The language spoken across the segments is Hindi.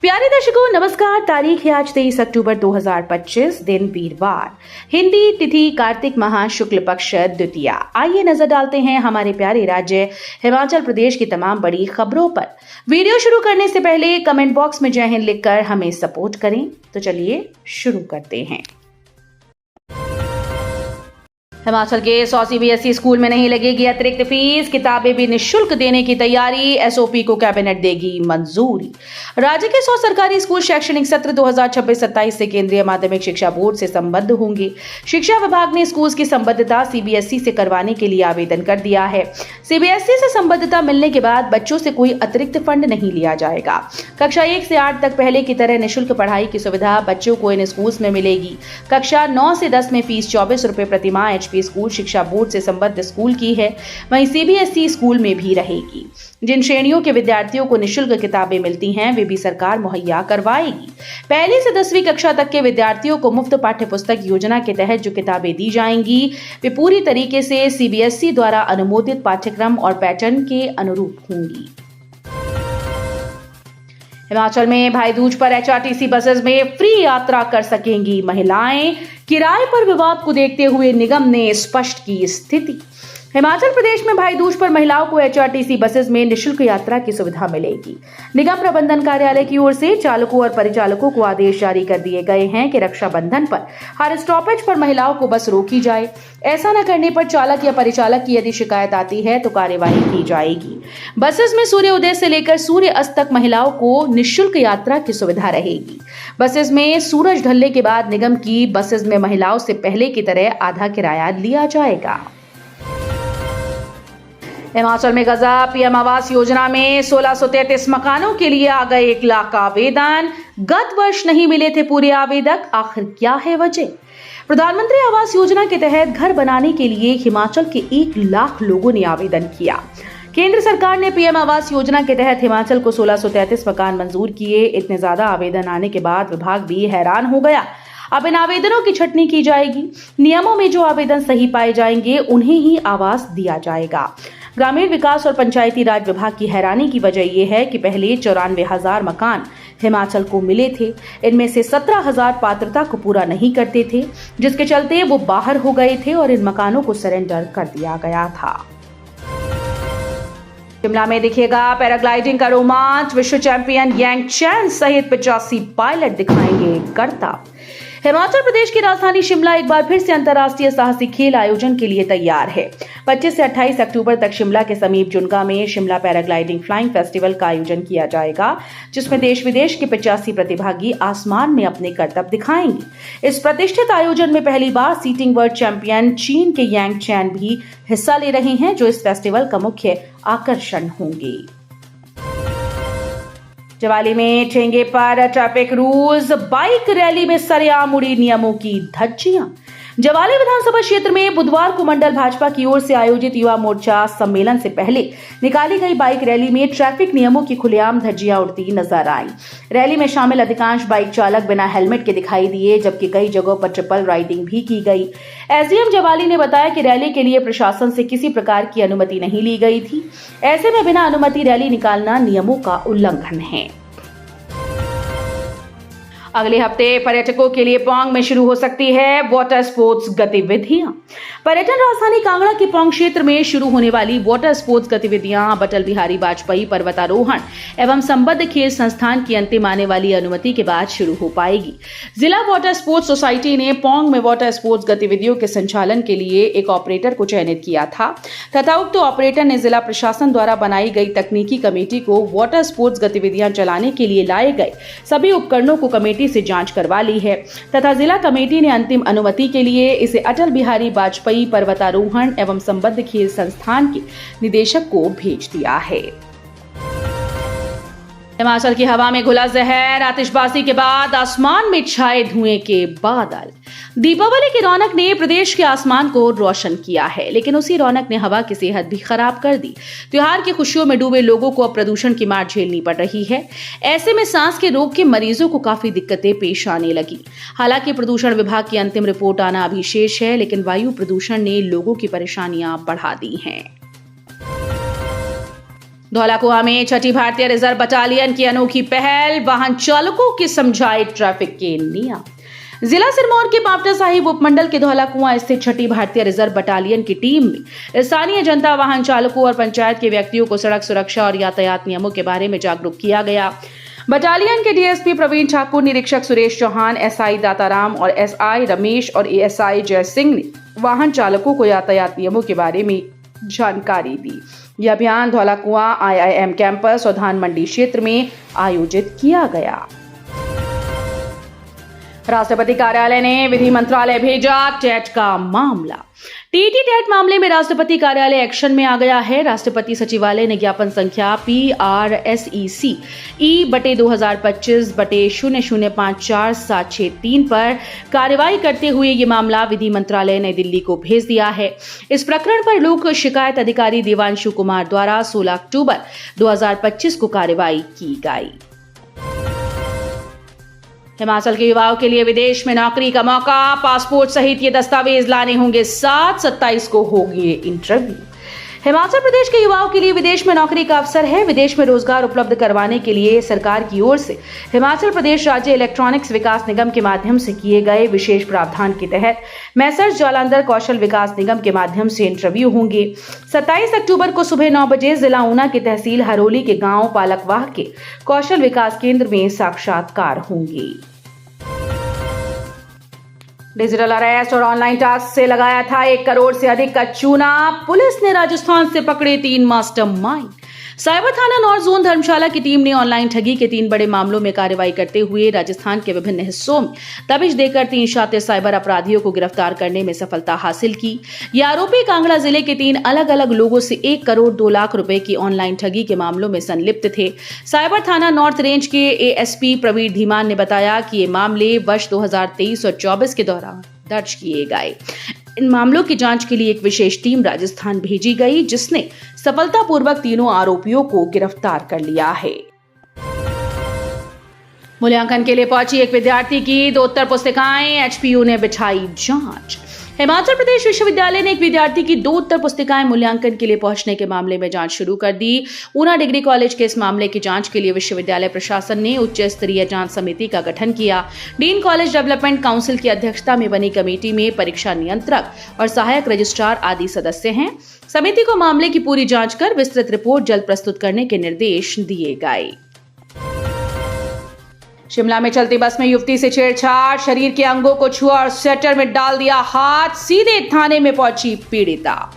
प्यारे दर्शकों नमस्कार। तारीख है आज 23 अक्टूबर 2025, दिन वीरवार, हिंदी तिथि कार्तिक माह शुक्ल पक्ष द्वितीया। आइए नजर डालते हैं हमारे प्यारे राज्य हिमाचल प्रदेश की तमाम बड़ी खबरों पर। वीडियो शुरू करने से पहले कमेंट बॉक्स में जय हिंद लिखकर हमें सपोर्ट करें। तो चलिए शुरू करते हैं। हिमाचल के 100 सीबीएसई स्कूल में नहीं लगेगी अतिरिक्त फीस, किताबें भी निःशुल्क देने की तैयारी, एसओपी को कैबिनेट देगी मंजूरी। राज्य के 100 सरकारी स्कूल शैक्षणिक सत्र 2026-27 से केंद्रीय माध्यमिक शिक्षा बोर्ड से संबद्ध होंगे। शिक्षा विभाग ने स्कूल की संबद्धता सीबीएसई से करवाने के लिए आवेदन कर दिया है। सीबीएसई से संबद्धता मिलने के बाद बच्चों से कोई अतिरिक्त फंड नहीं लिया जाएगा। कक्षा 1 से 8 तक पहले की तरह निःशुल्क पढ़ाई की सुविधा बच्चों को इन स्कूल में मिलेगी। कक्षा 9 से 10 में फीस 24 रुपए प्रति माह स्कूल शिक्षा बोर्ड से संबद्ध स्कूल की है, वहीं सीबीएसई स्कूल में भी रहेगी। जिन श्रेणियों के विद्यार्थियों को निःशुल्क किताबें मिलती हैं वे भी सरकार मुहैया करवाएगी। पहली से 10वीं कक्षा तक के विद्यार्थियों को मुफ्त पाठ्य पुस्तक योजना के तहत जो किताबें दी जाएंगी वे पूरी तरीके से सीबीएसई द्वारा अनुमोदित पाठ्यक्रम और पैटर्न के अनुरूप होंगी। हिमाचल में भाई दूज पर एचआरटीसी बसेस में फ्री यात्रा कर सकेंगी महिलाएं। किराए पर विवाद को देखते हुए निगम ने स्पष्ट की स्थिति। हिमाचल प्रदेश में भाई दूज पर महिलाओं को एचआरटीसी बसेस में निःशुल्क यात्रा की सुविधा मिलेगी। निगम प्रबंधन कार्यालय की ओर से चालकों और परिचालकों को आदेश जारी कर दिए गए हैं कि रक्षाबंधन पर हर स्टॉपेज पर महिलाओं को बस रोकी जाए। ऐसा न करने पर चालक या परिचालक की यदि शिकायत आती है तो कार्यवाही की जाएगी। बसेस में सूर्य उदय से लेकर सूर्य अस्त तक महिलाओं को निःशुल्क यात्रा की सुविधा रहेगी। बसेस में सूरज ढलने के बाद निगम की बसेस में महिलाओं से पहले की तरह आधा किराया लिया जाएगा। हिमाचल में गजा पीएम आवास योजना में 1633 मकानों के लिए आ गए 1 लाख आवेदन। गत वर्ष नहीं मिले थे पूरे आवेदक, आखिर क्या है वजह? प्रधानमंत्री आवास योजना के तहत घर बनाने के लिए हिमाचल के 1 लाख लोगों ने आवेदन किया। केंद्र सरकार ने पीएम आवास योजना के तहत हिमाचल को 1633 मकान मंजूर किए। इतने ज्यादा आवेदन आने के बाद विभाग भी हैरान हो गया। अब इन आवेदनों की छंटनी की जाएगी। नियमों में जो आवेदन सही पाए जाएंगे उन्हें ही आवास दिया जाएगा। ग्रामीण विकास और पंचायती राज विभाग की हैरानी की वजह यह है कि पहले 94,000 मकान हिमाचल को मिले थे। इनमें से 17,000 पात्रता को पूरा नहीं करते थे, जिसके चलते वो बाहर हो गए थे और इन मकानों को सरेंडर कर दिया गया था। शिमला में दिखेगा पैराग्लाइडिंग का रोमांच। विश्व चैंपियन यांग चैन सहित 85 पायलट दिखाएंगे करतब। हिमाचल प्रदेश की राजधानी शिमला एक बार फिर से अंतर्राष्ट्रीय साहसिक खेल आयोजन के लिए तैयार है। 25 से 28 अक्टूबर तक शिमला के समीप जुनगा में शिमला पैराग्लाइडिंग फ्लाइंग फेस्टिवल का आयोजन किया जाएगा, जिसमें देश विदेश के 85 प्रतिभागी आसमान में अपने करतब दिखाएंगे। इस प्रतिष्ठित आयोजन में पहली बार सीटिंग वर्ल्ड चैंपियन चीन के यांग चैन भी हिस्सा ले रहे हैं, जो इस फेस्टिवल का मुख्य आकर्षण होंगे। जवाली में ठेंगे पर ट्रैफिक रूल्स, बाइक रैली में सरेआम उड़ी नियमों की धज्जियां। जवाली विधानसभा क्षेत्र में बुधवार को मंडल भाजपा की ओर से आयोजित युवा मोर्चा सम्मेलन से पहले निकाली गई बाइक रैली में ट्रैफिक नियमों की खुलेआम धज्जियां उड़ती नजर आई। रैली में शामिल अधिकांश बाइक चालक बिना हेलमेट के दिखाई दिए, जबकि कई जगहों पर ट्रिपल राइडिंग भी की गई। एसडीएम जवाली ने बताया कि रैली के लिए प्रशासन से किसी प्रकार की अनुमति नहीं ली गई थी। ऐसे में बिना अनुमति रैली निकालना नियमों का उल्लंघन है। अगले हफ्ते पर्यटकों के लिए पौंग में शुरू हो सकती है वाटर स्पोर्ट्स गतिविधियां। पर्यटन राजधानी कांगड़ा के पौंग क्षेत्र में शुरू होने वाली वाटर स्पोर्ट्स गतिविधियां अटल बिहारी वाजपेयी पर्वतारोहण एवं संबद्ध खेल संस्थान की अंतिम आने वाली अनुमति के बाद शुरू हो पाएगी। जिला वाटर स्पोर्ट्स सोसाइटी ने पौंग में वाटर स्पोर्ट्स गतिविधियों के संचालन के लिए एक ऑपरेटर को चयनित किया था तथा उक्त ऑपरेटर ने जिला प्रशासन द्वारा बनाई गई तकनीकी कमेटी को वाटर स्पोर्ट्स गतिविधियां चलाने के लिए लाए गए सभी उपकरणों को कमेटी से जांच करवा ली है तथा जिला कमेटी ने अंतिम अनुमति के लिए इसे अटल बिहारी वाजपेयी पर्वतारोहण एवं संबद्ध खेल संस्थान के निदेशक को भेज दिया है। हिमाचल की हवा में घुला जहर, आतिशबाजी के बाद आसमान में छाए धुएं के बादल। दीपावली की रौनक ने प्रदेश के आसमान को रोशन किया है, लेकिन उसी रौनक ने हवा की सेहत भी खराब कर दी। त्योहार की खुशियों में डूबे लोगों को अब प्रदूषण की मार झेलनी पड़ रही है। ऐसे में सांस के रोग के मरीजों को काफी दिक्कतें पेश आने लगी। हालांकि प्रदूषण विभाग की अंतिम रिपोर्ट आना अभी शेष है, लेकिन वायु प्रदूषण ने लोगों की परेशानियां बढ़ा दी हैं। धौलाकुआं में छठी भारतीय रिजर्व बटालियन की अनोखी पहल, वाहन चालकों के समझाए ट्रैफिक के नियम। जिला सिरमौर के पावटा साहिब उपमंडल के धौलाकुआं स्थित छठी भारतीय रिजर्व बटालियन की टीम ने स्थानीय जनता, वाहन चालकों और पंचायत के व्यक्तियों को सड़क सुरक्षा और यातायात नियमों के बारे में जागरूक किया गया। बटालियन के डीएसपी प्रवीण ठाकुर, निरीक्षक सुरेश चौहान, एसआई दाताराम और एसआई रमेश और एएसआई जय सिंह ने वाहन चालकों को यातायात नियमों के बारे में जानकारी दी। यह अभियान धौलाकुआं आईआईएम कैंपस और धान मंडी क्षेत्र में आयोजित किया गया। राष्ट्रपति कार्यालय ने विधि मंत्रालय भेजा टेट का मामला। टीटी टेट मामले में राष्ट्रपति कार्यालय एक्शन में आ गया है। राष्ट्रपति सचिवालय ने ज्ञापन संख्या PRSEC E/2025/0054763 पर कार्रवाई करते हुए ये मामला विधि मंत्रालय नई दिल्ली को भेज दिया है। इस प्रकरण पर लोक शिकायत अधिकारी देवांशु कुमार द्वारा 16 अक्टूबर 2025 को कार्रवाई की गई। हिमाचल के युवाओं के लिए विदेश में नौकरी का मौका, पासपोर्ट सहित ये दस्तावेज लाने होंगे साथ, 27 को होगी इंटरव्यू। हिमाचल प्रदेश के युवाओं के लिए विदेश में नौकरी का अवसर है। विदेश में रोजगार उपलब्ध करवाने के लिए सरकार की ओर से हिमाचल प्रदेश राज्य इलेक्ट्रॉनिक्स विकास निगम के माध्यम से किए गए विशेष प्रावधान के तहत मैसर्स जालंधर कौशल विकास निगम के माध्यम से इंटरव्यू होंगे। 27 अक्टूबर को सुबह 9 बजे जिला ऊना की तहसील हरोली के गांव पालकवाह के कौशल विकास केंद्र में साक्षात्कार होंगे। डिजिटल अरेस्ट और ऑनलाइन टास्क से लगाया था 1 करोड़ से अधिक का चूना। पुलिस ने राजस्थान से पकड़े 3 मास्टरमाइंड। साइबर थाना नॉर्थ जोन धर्मशाला की टीम ने ऑनलाइन ठगी के 3 बड़े मामलों में कार्रवाई करते हुए राजस्थान के विभिन्न हिस्सों में दबिश देकर 3 शातिर साइबर अपराधियों को गिरफ्तार करने में सफलता हासिल की। ये आरोपी कांगड़ा जिले के 3 अलग अलग लोगों से 1 करोड़ 2 लाख रुपए की ऑनलाइन ठगी के मामलों में संलिप्त थे। साइबर थाना नॉर्थ रेंज के एएसपी प्रवीण धीमान ने बताया कि ये मामले वर्ष 2023 और 24 के दौरान दर्ज किए गए। इन मामलों की जांच के लिए एक विशेष टीम राजस्थान भेजी गई, जिसने सफलतापूर्वक तीनों आरोपियों को गिरफ्तार कर लिया है। मूल्यांकन के लिए पहुंची एक विद्यार्थी की 2 उत्तर पुस्तिकाएं, एचपीयू ने बिछाई जांच। हिमाचल प्रदेश विश्वविद्यालय ने एक विद्यार्थी की 2 उत्तर पुस्तिकाएं मूल्यांकन के लिए पहुंचने के मामले में जांच शुरू कर दी। ऊना डिग्री कॉलेज के इस मामले की जांच के लिए विश्वविद्यालय प्रशासन ने उच्च स्तरीय जांच समिति का गठन किया। डीन कॉलेज डेवलपमेंट काउंसिल की अध्यक्षता में बनी कमेटी में परीक्षा नियंत्रक और सहायक रजिस्ट्रार आदि सदस्य हैं। समिति को मामले की पूरी जांच कर विस्तृत रिपोर्ट जल्द प्रस्तुत करने के निर्देश दिए गए। शिमला में चलती बस में युवती से छेड़छाड़, शरीर के अंगों को छुआ और स्वेटर में डाल दिया हाथ, सीधे थाने में पहुंची पीड़िता।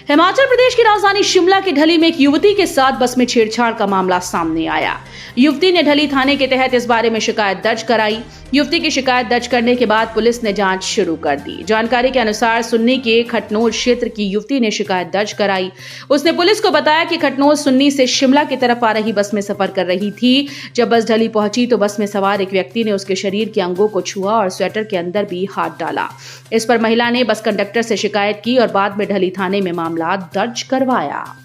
हिमाचल प्रदेश की राजधानी शिमला के ढली में एक युवती के साथ बस में छेड़छाड़ का मामला सामने आया। युवती ने ढली थाने के तहत इस बारे में शिकायत दर्ज कराई। युवती की शिकायत दर्ज करने के बाद पुलिस ने जांच शुरू कर दी। जानकारी के अनुसार सुन्नी के खटनोल क्षेत्र की युवती ने शिकायत दर्ज कराई। उसने पुलिस को बताया कि खटनोल सुन्नी से शिमला की तरफ आ रही बस में सफर कर रही थी। जब बस ढली पहुंची तो बस में सवार एक व्यक्ति ने उसके शरीर के अंगों को छुआ और स्वेटर के अंदर भी हाथ डाला। इस पर महिला ने बस कंडक्टर से शिकायत की और बाद में ढली थाने में मामला दर्ज करवाया।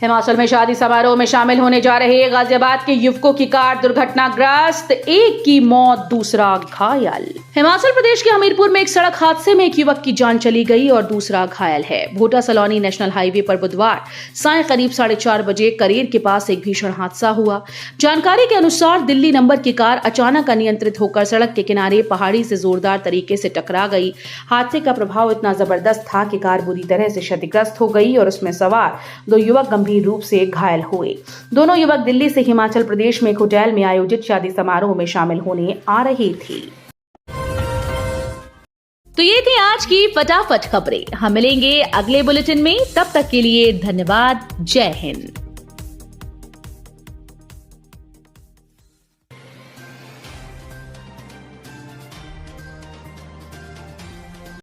हिमाचल में शादी समारोह में शामिल होने जा रहे गाजियाबाद के युवकों की कार दुर्घटनाग्रस्त, एक की मौत, दूसरा घायल। हिमाचल प्रदेश के हमीरपुर में एक सड़क हादसे में एक युवक की जान चली गई और दूसरा घायल है। भोटा सलौनी नेशनल हाईवे पर बुधवार सायं करीब 4:30 बजे करेर के पास एक भीषण हादसा हुआ। जानकारी के अनुसार दिल्ली नंबर की कार अचानक अनियंत्रित होकर सड़क के किनारे पहाड़ी से जोरदार तरीके से टकरा गई। हादसे का प्रभाव इतना जबरदस्त था कि कार बुरी तरह से क्षतिग्रस्त हो गई और उसमें सवार 2 युवक गंभीर रूप से घायल हुए। दोनों युवक दिल्ली से हिमाचल प्रदेश में एक होटल में आयोजित शादी समारोह में शामिल होने आ रहे थे। तो ये थी आज की फटाफट खबरें। हम मिलेंगे अगले बुलेटिन में, तब तक के लिए धन्यवाद। जय हिंद।